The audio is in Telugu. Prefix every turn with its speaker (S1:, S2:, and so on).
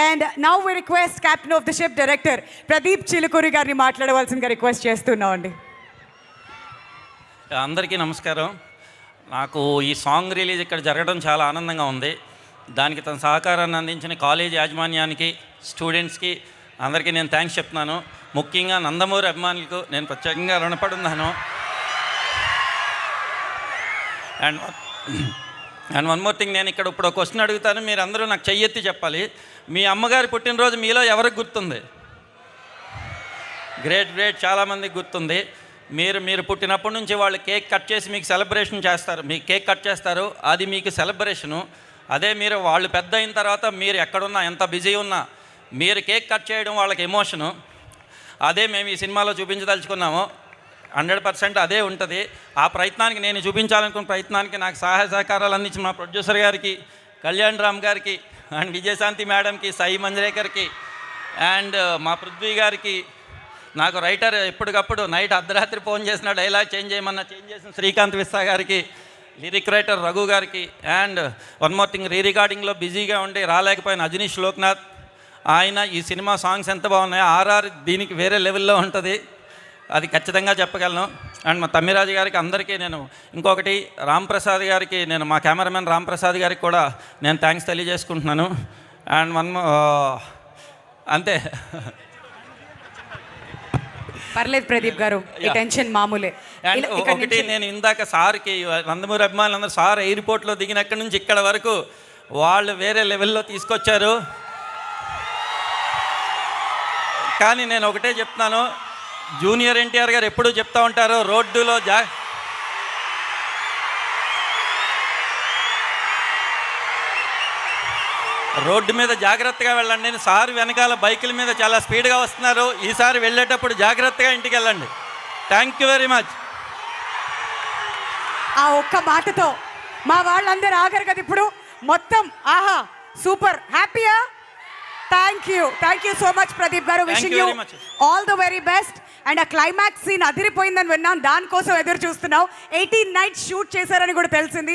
S1: And now we request captain of the ship director Pradeep Chilukuri గారిని మాట్లాడవలసిందిగా రిక్వెస్ట్ చేస్తున్నామండి.
S2: అందరికీ నమస్కారం. నాకు ఈ సాంగ్ రిలీజ్ ఇక్కడ జరగడం చాలా ఆనందంగా ఉంది. దానికి తన సహకారాన్ని అందించిన కాలేజ్ యాజమాన్యానికి, స్టూడెంట్స్కి అందరికీ నేను థ్యాంక్స్ చెప్తున్నాను. ముఖ్యంగా నందమూరి అభిమానులకు నేను ప్రత్యేకంగా రుణపడి ఉన్నాను. అండ్ వన్ మోర్ థింగ్, నేను ఇక్కడ ఇప్పుడు ఒక క్వశ్చన్ అడుగుతాను, మీరు అందరూ నాకు చెయ్యెత్తి చెప్పాలి. మీ అమ్మగారి పుట్టినరోజు మీలో ఎవరికి గుర్తుంది? గ్రేట్, చాలామందికి గుర్తుంది. మీరు పుట్టినప్పటి నుంచి వాళ్ళు కేక్ కట్ చేసి మీకు సెలబ్రేషన్ చేస్తారు, మీకు కేక్ కట్ చేస్తారు, అది మీకు సెలబ్రేషను. అదే మీరు వాళ్ళు పెద్ద అయిన తర్వాత మీరు ఎక్కడున్నా, ఎంత బిజీ ఉన్నా, మీరు కేక్ కట్ చేయడం వాళ్ళకి ఎమోషను. అదే మేము ఈ సినిమాలో చూపించదలుచుకున్నాము. 100% అదే ఉంటుంది. ఆ ప్రయత్నానికి, నేను చూపించాలనుకున్న ప్రయత్నానికి నాకు సహాయ సహకారాలు అందించిన మా ప్రొడ్యూసర్ గారికి, కళ్యాణ్ రామ్ గారికి, అండ్ విజయశాంతి మేడంకి, సాయి మంజరేకర్కి, అండ్ మా పృథ్వీ గారికి, నాకు రైటర్ ఎప్పటికప్పుడు నైట్ అర్ధరాత్రి ఫోన్ చేసిన డైలాగ్ చేంజ్ చేసిన శ్రీకాంత్ విస్సా గారికి, లిరిక్ రైటర్ రఘు గారికి, అండ్ వన్ మోర్ థింగ్, రికార్డింగ్లో బిజీగా ఉండి రాలేకపోయిన అజనీష్ లోక్నాథ్. ఆయన ఈ సినిమా సాంగ్స్ ఎంత బాగున్నాయో, ఆర్ఆర్ దీనికి వేరే లెవెల్లో ఉంటుంది, అది ఖచ్చితంగా చెప్పగలను. అండ్ మా తమ్మిరాజు గారికి, అందరికీ నేను ఇంకొకటి, రాంప్రసాద్ గారికి, నేను మా కెమెరామెన్ రాంప్రసాద్ గారికి కూడా నేను థ్యాంక్స్ తెలియజేసుకుంటున్నాను. అండ్ అంతే.
S1: పర్లేదు ప్రదీప్ గారు, ఈ టెన్షన్ మామూలే.
S2: అండ్ ఒకటి, నేను ఇందాక సార్కి, నందమూరి అభిమానులందరూ సార్ ఎయిర్పోర్ట్లో దిగినక్కడి నుంచి ఇక్కడ వరకు వాళ్ళు వేరే లెవెల్లో తీసుకొచ్చారు. కానీ నేను ఒకటే చెప్తున్నాను, జూనియర్ ఎన్టీఆర్ గారు ఎప్పుడూ చెప్తూ ఉంటారు, రోడ్డు మీద జాగ్రత్తగా వెళ్ళండి. సార్ వెనకాల బైకుల మీద చాలా స్పీడ్గా వస్తున్నారు, ఈసారి వెళ్ళేటప్పుడు జాగ్రత్తగా ఇంటికి వెళ్ళండి. Thank you very much.
S1: ఆ ఒక్క మాటతో మా వాళ్ళందరూ ఆగరు కదా ఇప్పుడు మొత్తం. ఆహా, సూపర్, హ్యాపీయా? Thank you so much Pradeep garu. Wishing you all the very best. And ఆ క్లైమాక్స్ సీన్ అదిరిపోయిందని విన్నాం, దానికోసం ఎదురు చూస్తున్నాం. 18 nights షూట్ చేశారని కూడా తెలిసింది.